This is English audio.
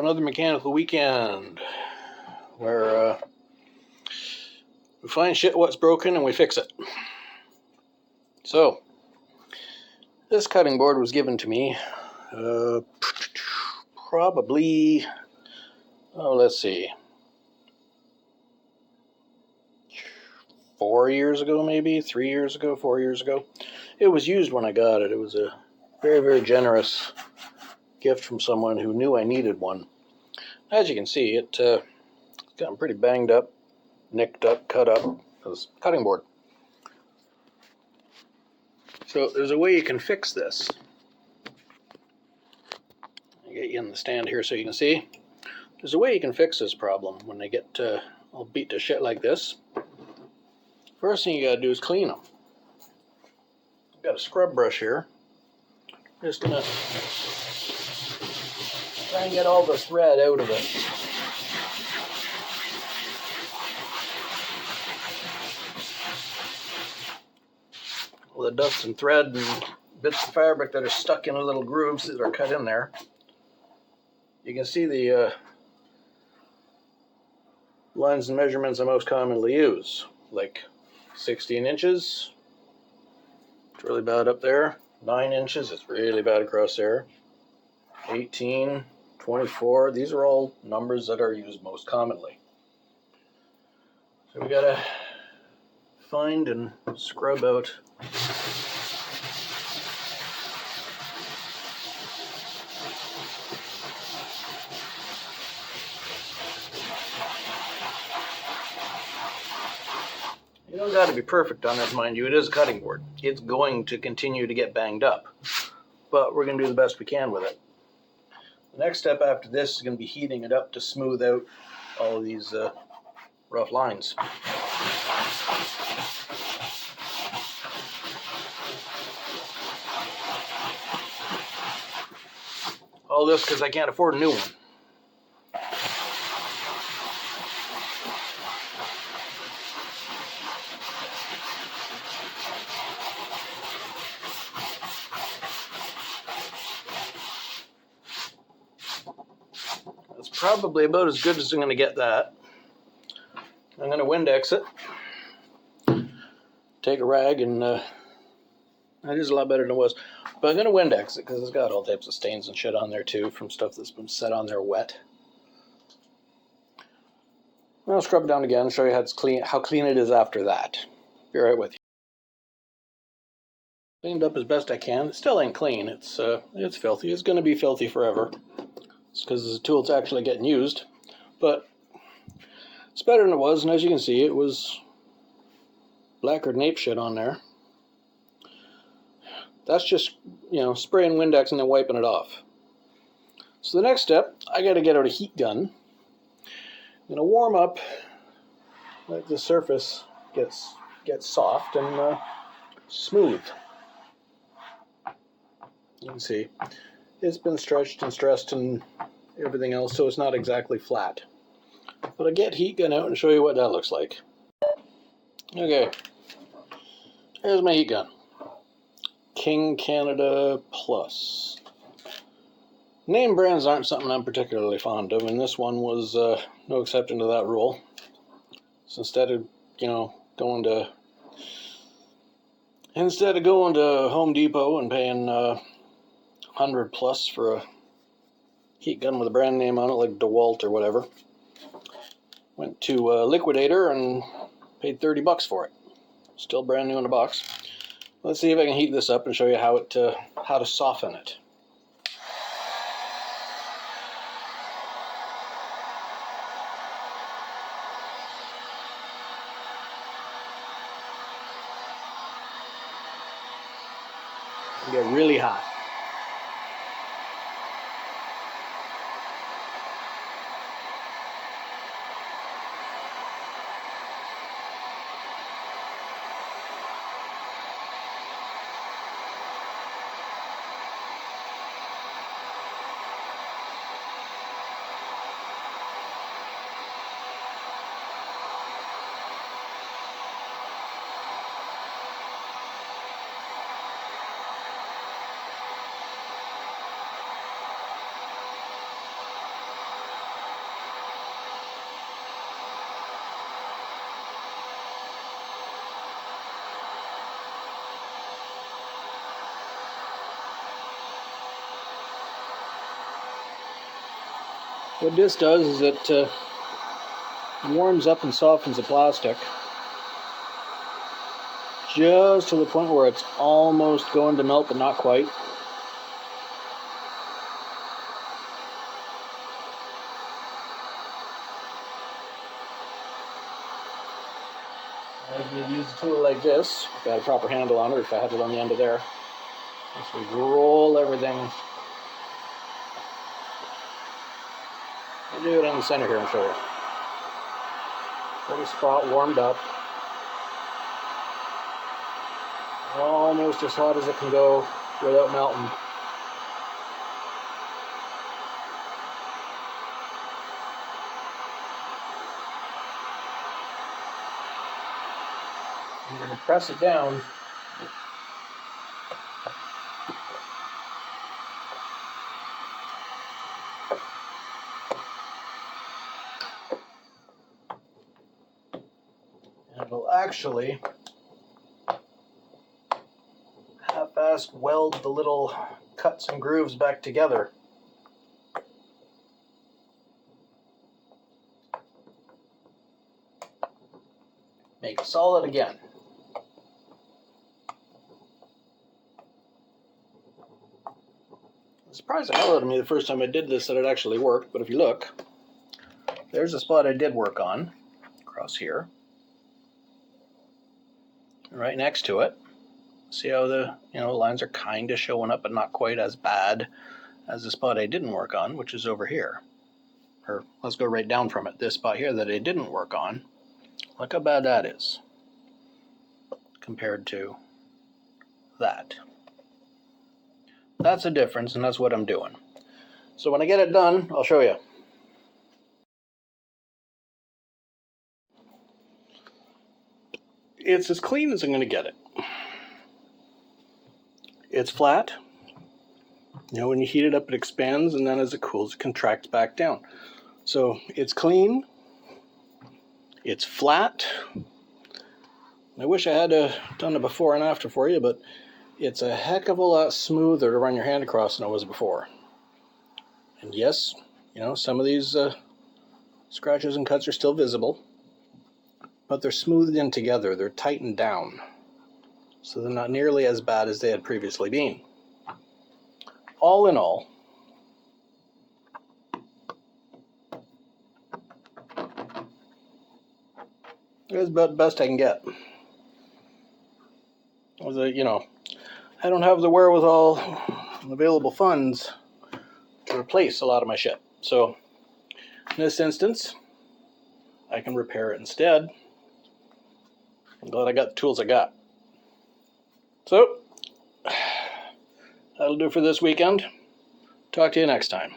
another mechanical weekend where we find shit what's broken and we fix it. So, this cutting board was given to me probably, let's see, 4 years ago maybe, 3 years ago, 4 years ago. It was used when I got it. It was a very, very generous gift from someone who knew I needed one. As you can see, it gotten pretty banged up, nicked up, cut up. It was a cutting board. So there's a way you can fix this. I'll get you in the stand here so you can see. There's a way you can fix this problem when they get all beat to shit like this. First thing you gotta do is clean them. I've got a scrub brush here. Just gonna try and get all the thread out of it. All the dust and thread and bits of fabric that are stuck in little grooves that are cut in there. You can see the lines and measurements I most commonly use, like 16 inches, it's really bad up there. 9 inches, it's really bad across there. 18, 24, these are all numbers that are used most commonly. So we gotta find and scrub out You don't got to be perfect on this, mind you. It is a cutting board. It's going to continue to get banged up, but we're going to do the best we can with it. The next step after this is going to be heating it up to smooth out all of these rough lines. All this because I can't afford a new one. That's probably about as good as I'm going to get that. I'm going to Windex it. Take a rag and that is a lot better than it was. But I'm going to Windex it because it's got all types of stains and shit on there too from stuff that's been set on there wet. I'll scrub it down again and show you how clean it is after that. Be right with you. Cleaned up as best I can. It still ain't clean. It's filthy. It's going to be filthy forever. It's because it's a tool that's actually getting used. But it's better than it was, and as you can see, it was lacquered nape shit on there. That's just, spraying Windex and then wiping it off. So the next step, I got to get out a heat gun. I'm going to warm up, let the surface gets soft and smooth. You can see it's been stretched and stressed and everything else, so it's not exactly flat. But I'll get heat gun out and show you what that looks like. Okay, here's my heat gun. King Canada Plus. Name brands aren't something I'm particularly fond of, and this one was no exception to that rule. So instead of going to Home Depot and paying $100 plus for a heat gun with a brand name on it, like DeWalt or whatever, went to a Liquidator and paid $30 for it. Still brand new in a box. Let's see if I can heat this up and show you how to soften it. Get really hot. What this does is it warms up and softens the plastic just to the point where it's almost going to melt, but not quite. If you use a tool like this, if I had a proper handle on it, or if I had it on the end of there, just we roll everything. I'll do it on the center here and show you. Pretty spot warmed up. Almost as hot as it can go without melting. I'm going to press it down. And it'll actually half-assed weld the little cuts and grooves back together. Make it solid again. It surprised the hell out of me the first time I did this that it actually worked, but if you look, there's a spot I did work on, across here. Right next to it. See how the lines are kind of showing up, but not quite as bad as the spot I didn't work on, which is over here. Or let's go right down from it. This spot here that I didn't work on. Look how bad that is compared to that. That's a difference, and that's what I'm doing. So when I get it done, I'll show you. It's as clean as I'm going to get it. It's flat. When you heat it up, it expands, and then as it cools, it contracts back down. So it's clean. It's flat. I wish I had done a before and after for you, but it's a heck of a lot smoother to run your hand across than it was before. And yes, some of these scratches and cuts are still visible, but they're smoothed in together. They're tightened down, so they're not nearly as bad as they had previously been. All in all, it's about the best I can get. I don't have the wherewithal and available funds to replace a lot of my shit. So in this instance, I can repair it instead. I'm glad I got the tools I got. So that'll do for this weekend. Talk to you next time.